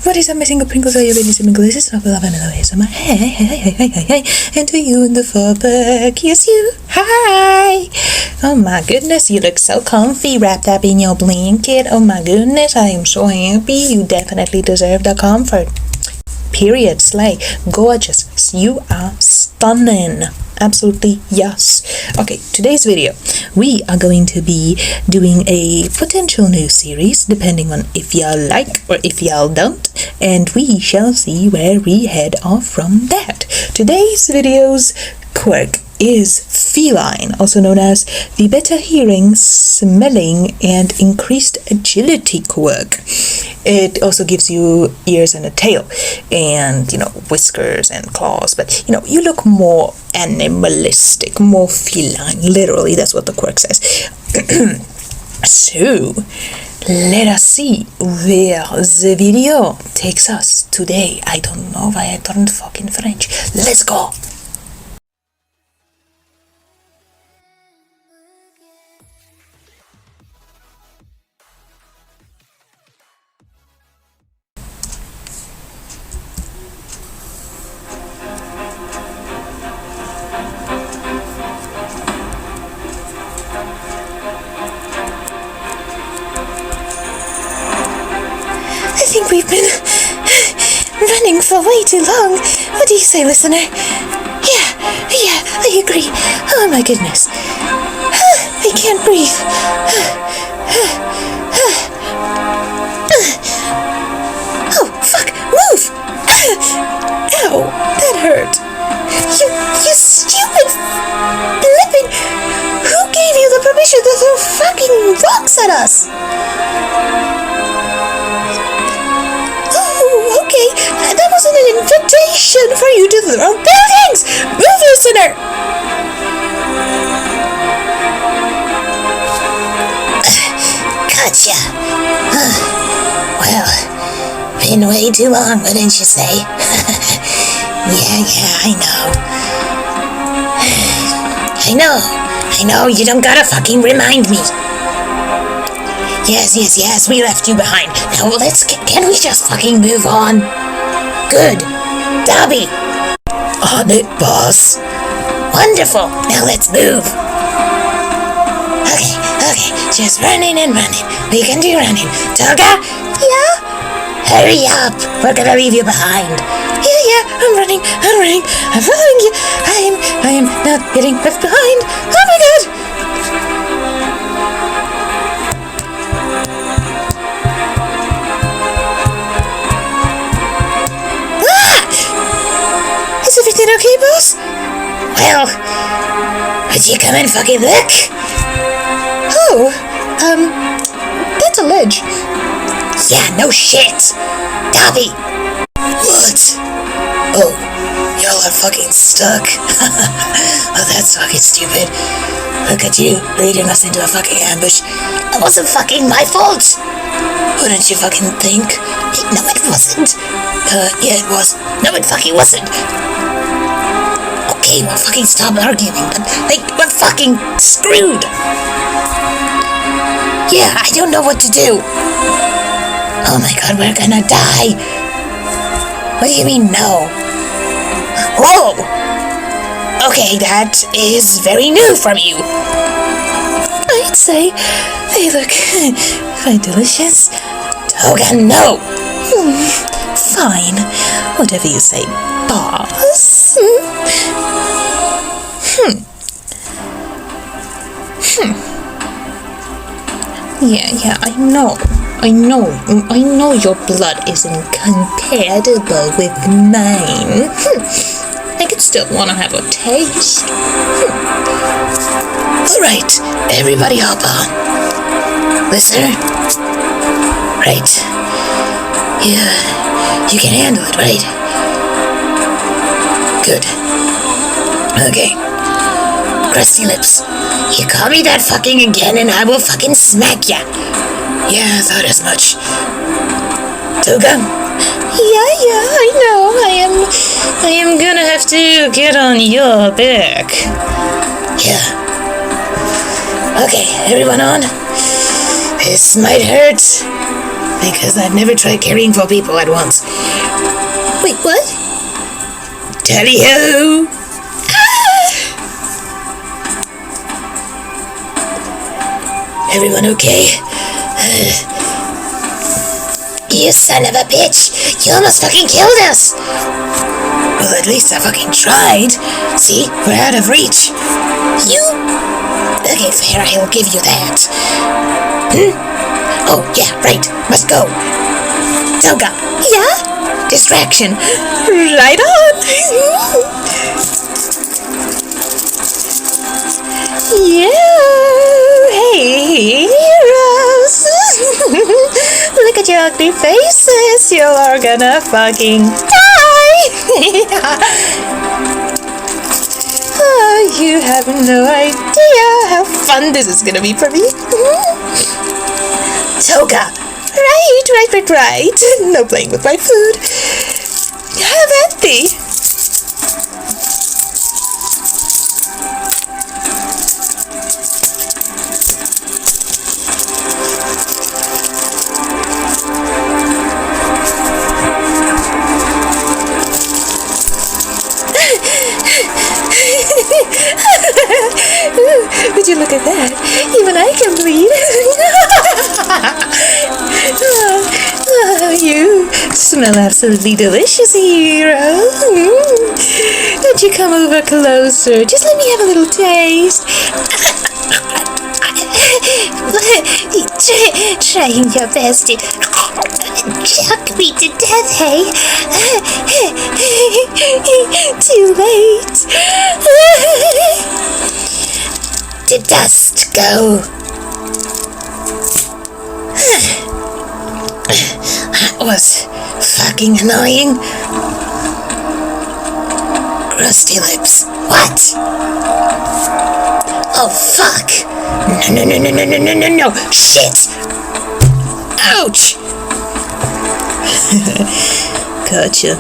What is up, my single Pringles? Are you ready to mingle? This is DOLFINLOVERMYLO-ASMR. Hey, and to you in the fallback, yes you, hi! Oh my goodness, you look so comfy wrapped up in your blanket. Oh my goodness, I am so happy. You definitely deserve the comfort. Period. Slay. Gorgeous. You are stunning. Absolutely yes. Okay, today's video we are going to be doing a potential new series depending on if y'all like or if y'all don't, and we shall see where we head off from that. Today's video's quirk is feline, also known as the better hearing, smelling, and increased agility quirk. It also gives you ears and a tail and, whiskers and claws, but, you look more animalistic, more feline. Literally, that's what the quirk says. So, let us see where the video takes us today. I don't know why I turned fucking French. Let's go! I think we've been running for way too long. What do you say, listener? Yeah, I agree. Oh my goodness. I can't breathe. Oh, fuck, move! Ow, that hurt. You stupid flipping... Who gave you the permission to throw fucking rocks at us? Okay, that wasn't an invitation for you to throw buildings! Move, listener! Gotcha. Well, been way too long, wouldn't you say? Yeah, I know, you don't gotta fucking remind me. Yes, we left you behind. Now can we just fucking move on? Good. Dabi. On it, boss. Wonderful. Now let's move. Okay, just running and running. We can do running. Toga? Yeah? Hurry up. We're gonna leave you behind. Yeah, I'm running. I'm following you. I am not getting left behind. Oh my god. Is everything okay, boss? Well, would you come and fucking look? Oh, that's a ledge. Yeah, no shit. Dabi. What? Oh, y'all are fucking stuck. Oh, that's fucking stupid. Look at you, leading us into a fucking ambush. It wasn't fucking my fault. Wouldn't you fucking think? No, it wasn't. Yeah, it was. No, it fucking wasn't. Okay, we'll fucking stop arguing, but, we're fucking screwed. Yeah, I don't know what to do. Oh my god, we're gonna die. What do you mean, no? Whoa! Okay, that is very new from you. I'd say they look quite delicious. Toga, no! Fine. Whatever you say, boss. Yeah, I know your blood isn't compatible with mine. I could still want to have a taste. Alright, everybody hop on. Listener? Right. Yeah, you can handle it, right? Good. Okay. Crusty lips. You call me that fucking again and I will fucking smack ya. Yeah, I thought as much. Toga? Yeah, I know. I am gonna have to get on your back. Yeah. Okay, everyone on? This might hurt. Because I've never tried caring for people at once. Wait, what? Tally-ho! Everyone okay? You son of a bitch! You almost fucking killed us! Well, at least I fucking tried. See? We're out of reach. You... Okay, fair, I'll give you that. Oh, yeah, right. Must go. Toga. Yeah? Distraction. Right on. Yeah. Hey, heroes. Look at your ugly faces. You are gonna fucking die. Oh, you have no idea how fun this is gonna be for me. Toga. Right. No playing with my food. Have at thee. Would you look at that? Even I can bleed. Oh, you smell absolutely delicious, hero. Don't you come over closer? Just let me have a little taste. Trying your best to choke me to death, hey? Too late. To dust go. That was fucking annoying. Crusty lips. What? Oh, fuck. No. Shit. Ouch. Gotcha.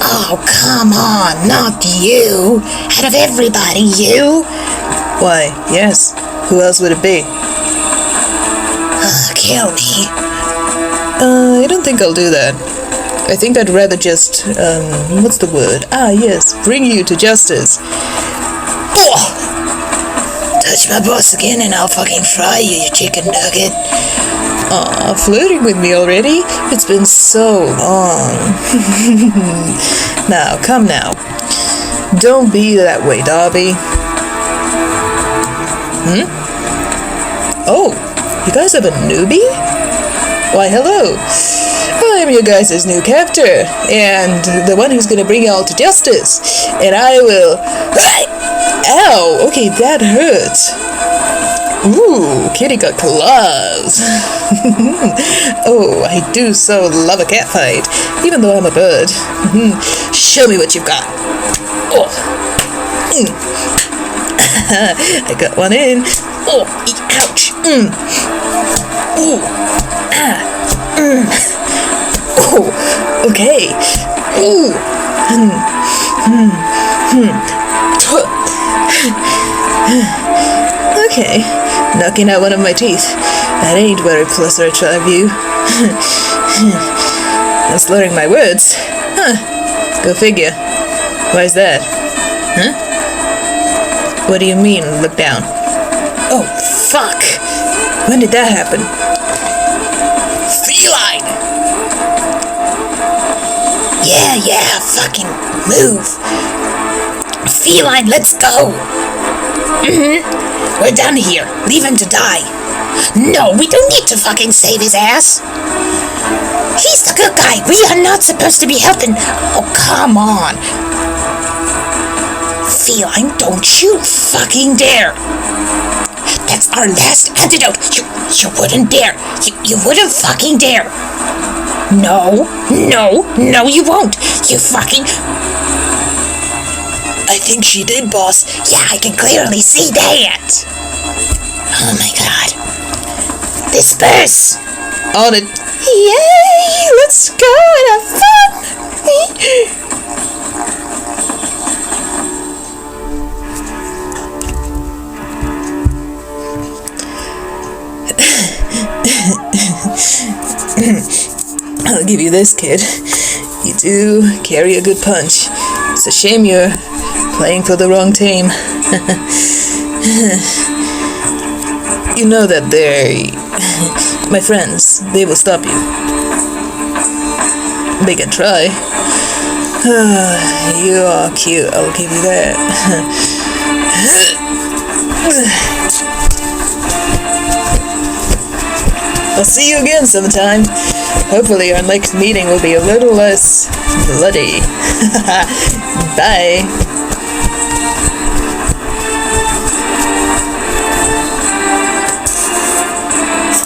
Oh, come on. Not you. Out of everybody, you. Why, yes. Who else would it be? Kill me. I don't think I'll do that. I think I'd rather just, what's the word? Ah, yes, bring you to justice. Oh! Touch my boss again and I'll fucking fry you, you chicken nugget. Aw, flirting with me already? It's been so long. Now, come now. Don't be that way, Dabi. Oh, you guys have a newbie? Why, hello. I'm your guys' new captor, and the one who's gonna bring you all to justice. And I will... Ow! Okay, that hurts. Ooh, kitty got claws. Oh, I do so love a cat fight, even though I'm a bird. Show me what you've got. Oh. I got one in. Oh, ouch. Ooh. Ah. Oh, okay. Ooh. Okay, knocking out one of my teeth. That ain't very pleasant of you. I'm slurring my words. Huh. Go figure. Why's that? Huh? What do you mean, look down? Oh, fuck! When did that happen? Feline! Yeah, fucking move! Feline, let's go! We're done here. Leave him to die. No, we don't need to fucking save his ass. He's the good guy. We are not supposed to be helping. Oh, come on. Feline, don't you fucking dare. That's our last antidote. You wouldn't dare. You wouldn't fucking dare. No, you won't. You fucking... I think she did, boss. Yeah, I can clearly see that. Oh my god. Disperse. On it. Yay! Let's go and have fun. I'll give you this, kid. You do carry a good punch. It's a shame you're playing for the wrong team. You know that they're my friends. They will stop you. They can try. You are cute, I'll give you that. I'll see you again sometime. Hopefully our next meeting will be a little less bloody. Bye.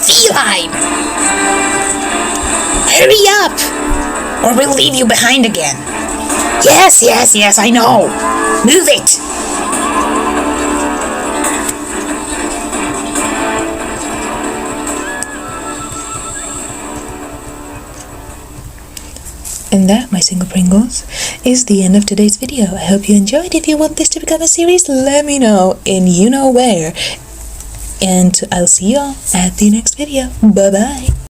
Feline! Hurry up! Or we'll leave you behind again. Yes, I know. Move it! And that, my single Pringles, is the end of today's video. I hope you enjoyed. If you want this to become a series, let me know in you know where. And I'll see y'all at the next video. Bye-bye.